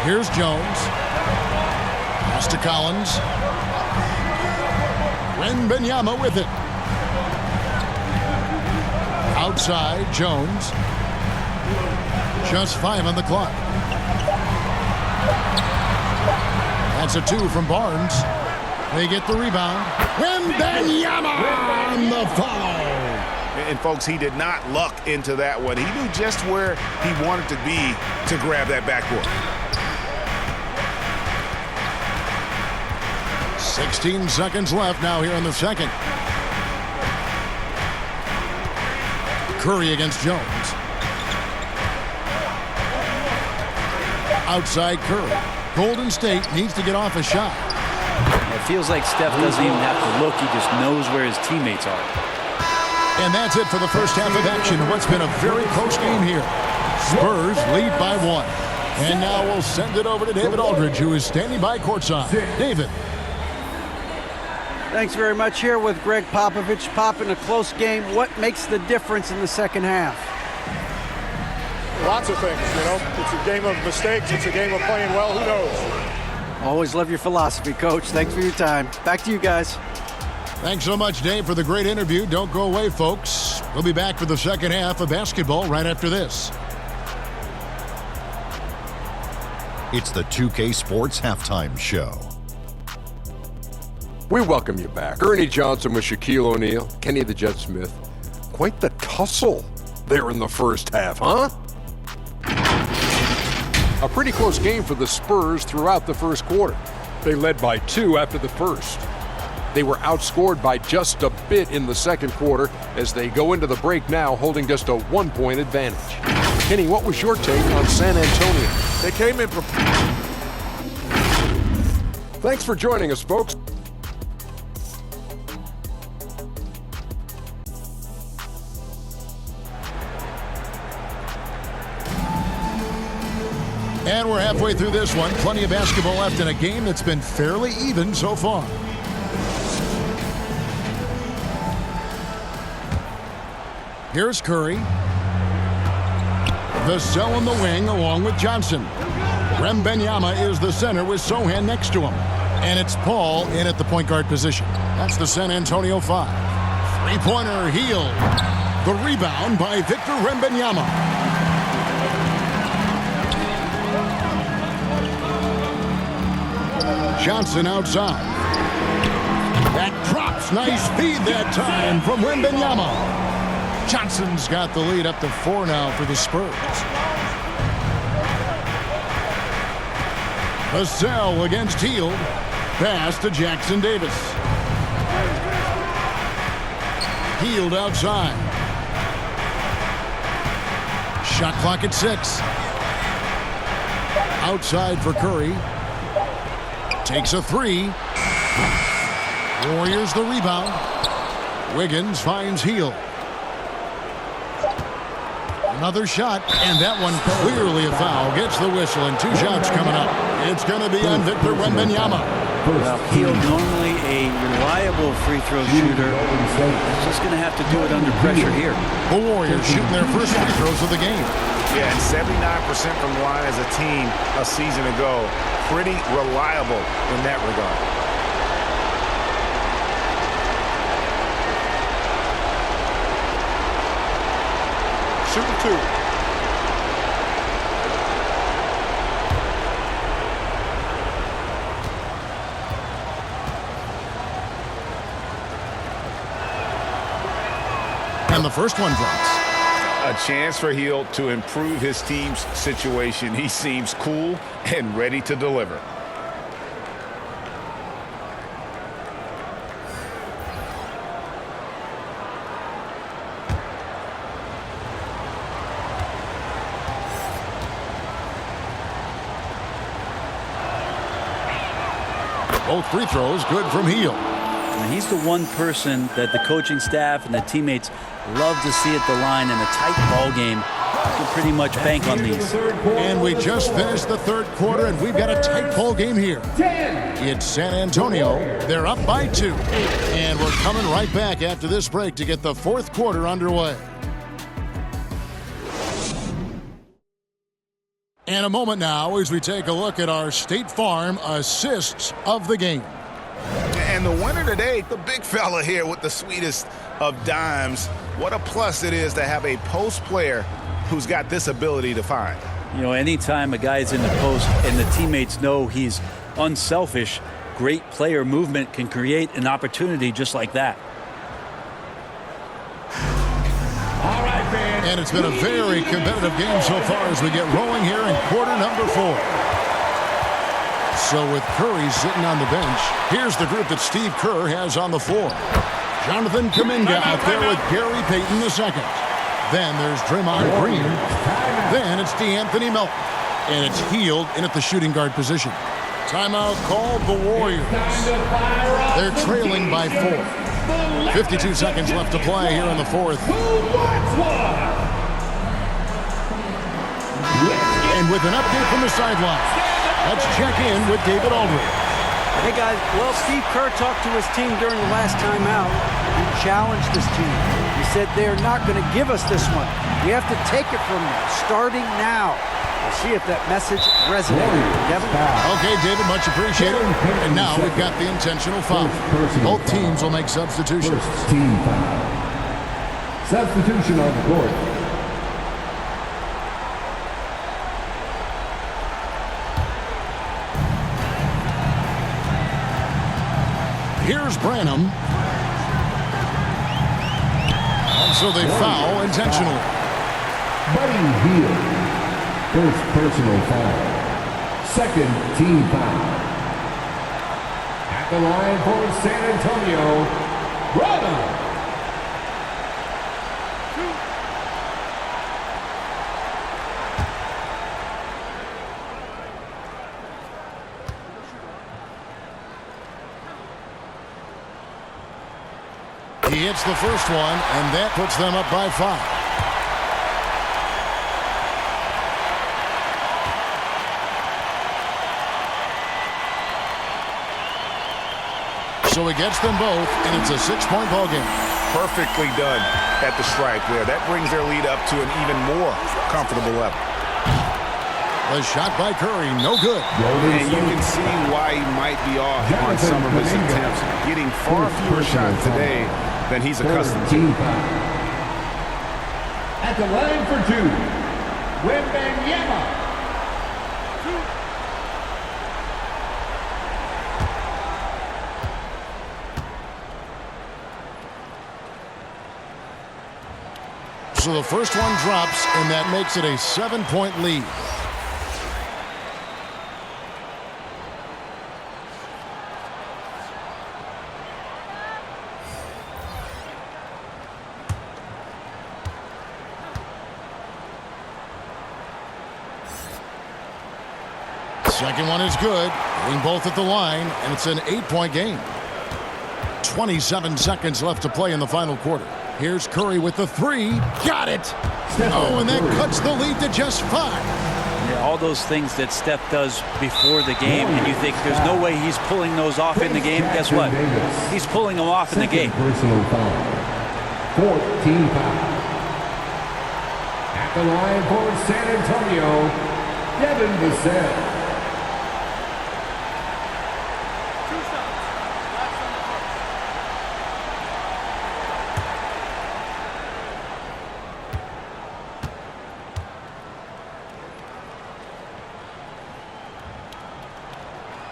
Here's Jones. Pass to Collins. Wembanyama with it. Outside, Jones. Just 5 on the clock. That's a 2 from Barnes. They get the rebound. Wembanyama on the foul. And, folks, he did not luck into that one. He knew just where he wanted to be to grab that backboard. 16 seconds left now here in the second. Curry against Jones. Outside Curry. Golden State needs to get off a shot. It feels like Steph doesn't even have to look. He just knows where his teammates are. And that's it for the first half of action. What's been a very close game here. Spurs lead by 1. And now we'll send it over to David Aldridge, who is standing by courtside. David. Thanks very much. Here with Greg Popovich. Pop, in a close game, what makes the difference in the second half? Lots of things, you know. It's a game of mistakes. It's a game of playing well. Who knows? Always love your philosophy, Coach. Thanks for your time. Back to you guys. Thanks so much, Dave, for the great interview. Don't go away, folks. We'll be back for the second half of basketball right after this. It's the 2K Sports Halftime Show. We welcome you back. Ernie Johnson with Shaquille O'Neal, Kenny the Jet Smith. Quite the tussle there in the first half, huh? A pretty close game for the Spurs throughout the first quarter. They led by 2 after the first. They were outscored by just a bit in the second quarter as they go into the break now holding just a 1-point advantage. Kenny, what was your take on San Antonio? They came in prepared. Thanks for joining us, folks. And we're halfway through this one. Plenty of basketball left in a game that's been fairly even so far. Here's Curry. Vassell in the wing along with Johnson. Wembanyama is the center with Sohan next to him. And it's Paul in at the point guard position. That's the San Antonio 5. Three-pointer, Hield. The rebound by Victor Wembanyama. Johnson outside. That drops. Nice feed that time from Wembanyama. Johnson's got the lead up to 4 now for the Spurs. Vassell against Hield. Pass to Jackson Davis. Hield outside. Shot clock at 6. Outside for Curry. Takes a 3. Warriors the rebound. Wiggins finds Hield. Another shot, and that one clearly a foul. Gets the whistle, and 2 shots coming up. It's going to be on Victor Wembanyama. Well, Hield, normally a reliable free throw shooter. He's just going to have to do it under pressure here. The Warriors shooting their first free throws of the game. Yeah, and 79% from the line as a team a season ago. Pretty reliable in that regard. Shooting 2. And the first one drops. A chance for Hield to improve his team's situation. He seems cool and ready to deliver. Both free throws good from Hield. And he's the one person that the coaching staff and the teammates love to see at the line in a tight ball game. You can pretty much bank on these. And we just finished the third quarter, and we've got a tight ball game here. It's San Antonio. They're up by 2. And we're coming right back after this break to get the fourth quarter underway. And a moment now as we take a look at our State Farm assists of the game. And the winner today, the big fella here with the sweetest of dimes. What a plus it is to have a post player who's got this ability to find. You know, anytime a guy's in the post and the teammates know he's unselfish, great player movement can create an opportunity just like that. And it's been a very competitive game so far as we get rolling here in quarter number 4. So with Curry sitting on the bench, here's the group that Steve Kerr has on the floor. Jonathan Kuminga out there with Gary Payton II. Then there's Draymond Green. Then it's DeAnthony Melton. And it's Hield in at the shooting guard position. Timeout called the Warriors. They're trailing by 4. 52 seconds left to play here in the 4th. And with an update from the sideline, let's check in with David Aldridge. Hey, guys. Well, Steve Kerr talked to his team during the last timeout. He challenged his team. He said they're not going to give us this one. We have to take it from them, starting now. We'll see if that message resonated. Kevin? Okay, David, much appreciated. And now we've got the intentional foul. Both teams will make substitutions. Team foul. Substitution on the court. Here's Branham. And so they foul intentionally. Buddy Hield. First personal foul. Second team foul. At the line for San Antonio, Brother. He hits the first one, and that puts them up by 5. So he gets them both, and it's a 6-point ball game. Perfectly done at the stripe there. That brings their lead up to an even more comfortable level. The shot by Curry, no good. And you can see why he might be off on some of his attempts. Getting far fewer shots today than he's accustomed to. At the line for 2, Wembanyama. So the first one drops, and that makes it a 7-point lead. Second one is good. Hitting both at the line, and it's an 8-point game. 27 seconds left to play in the final quarter. Here's Curry with the 3. Got it! Oh, and that cuts the lead to just 5. Yeah, all those things that Steph does before the game, and you think there's no way he's pulling those off in the game. Guess what? He's pulling them off in the game. Personal foul. 14 foul. At the line for San Antonio, Devin Vassell.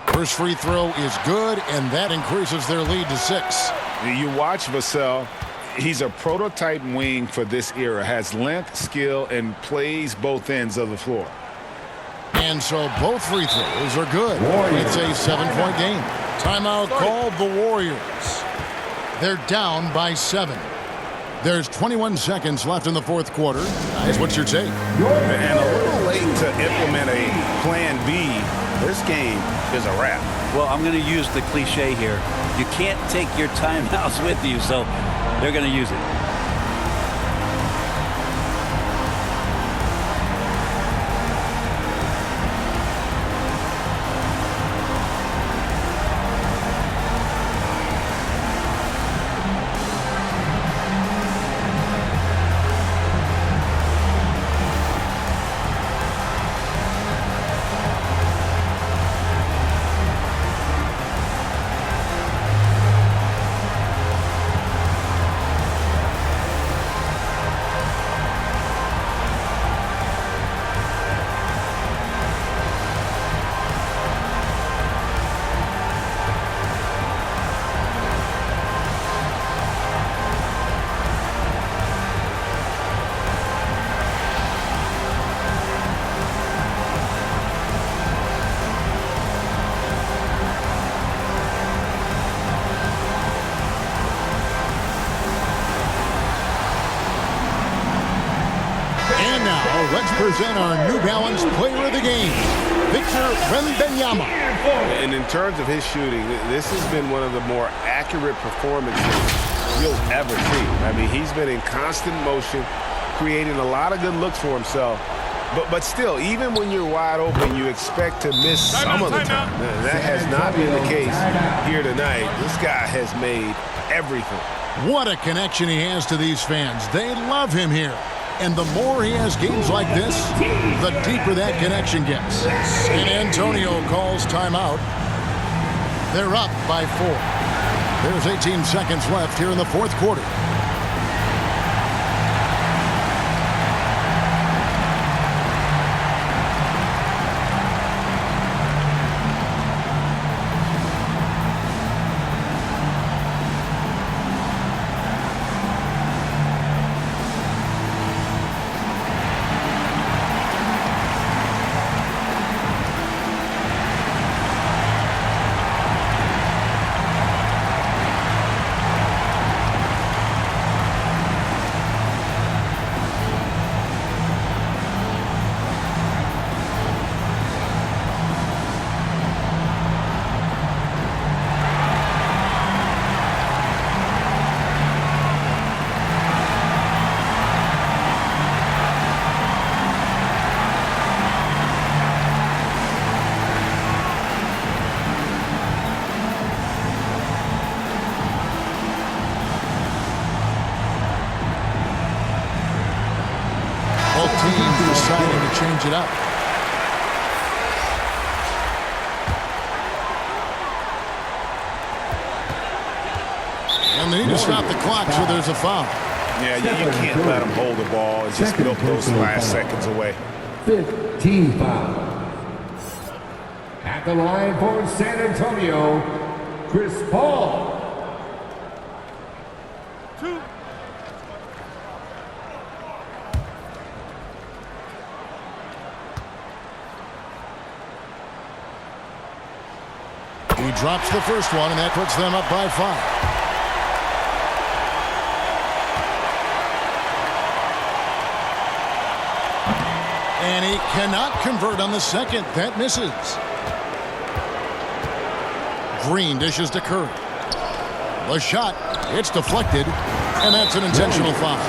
First free throw is good, and that increases their lead to 6. You watch Vassell. He's a prototype wing for this era. Has length, skill, and plays both ends of the floor. And so both free throws are good. It's a 7-point game. Timeout called the Warriors. They're down by 7. There's 21 seconds left in the 4th quarter. Guys, what's your take? And a little late to implement a plan B. This game is a wrap. Well, I'm going to use the cliche here. You can't take your timeouts with you, so they're going to use it. present our New Balance Player of the Game, Victor Wembanyama. And in terms of his shooting, this has been one of the more accurate performances you'll ever see. I mean, he's been in constant motion, creating a lot of good looks for himself. But still, even when you're wide open, you expect to miss some of the time. That has not been the case here tonight. This guy has made everything. What a connection he has to these fans. They love him here. And the more he has games like this, the deeper that connection gets. San Antonio calls timeout. They're up by 4. There's 18 seconds left here in the fourth quarter. Deciding to change it up. And they need to stop the clock, so there's a foul. Yeah, you can't let him hold the ball and just milk those last seconds away. 15 foul. At the line for San Antonio, Chris Paul. He drops the first one, and that puts them up by 5. And he cannot convert on the second. That misses. Green dishes to Curry. The shot, it's deflected, and that's an intentional foul.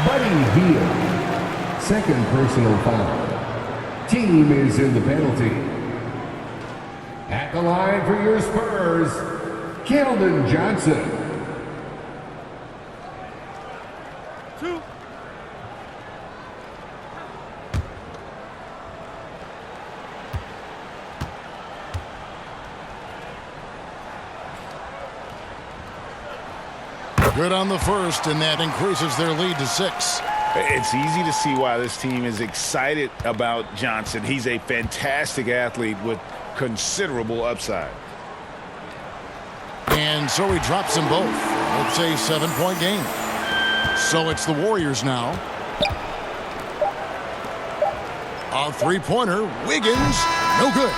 Buddy Hield. Second personal foul. Team is in the penalty. At the line for your Spurs, Keldon Johnson. Good on the first, and that increases their lead to 6. It's easy to see why this team is excited about Johnson. He's a fantastic athlete with considerable upside. And so he drops them both. It's a 7-point game. So it's the Warriors now. A three-pointer. Wiggins. No good.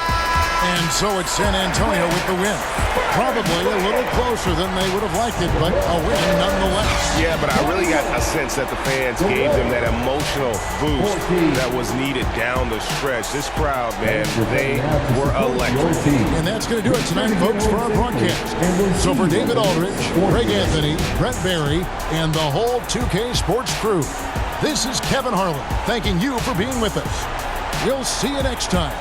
And so it's San Antonio with the win. Probably a little closer than they would have liked it, but a win nonetheless. Yeah, but I really got a sense that the fans gave them that emotional boost that was needed down the stretch. This crowd, man, they were electric. And that's going to do it tonight, folks, for our broadcast. So for David Aldridge, Greg Anthony, Brett Barry, and the whole 2K Sports crew, this is Kevin Harlan thanking you for being with us. We'll see you next time.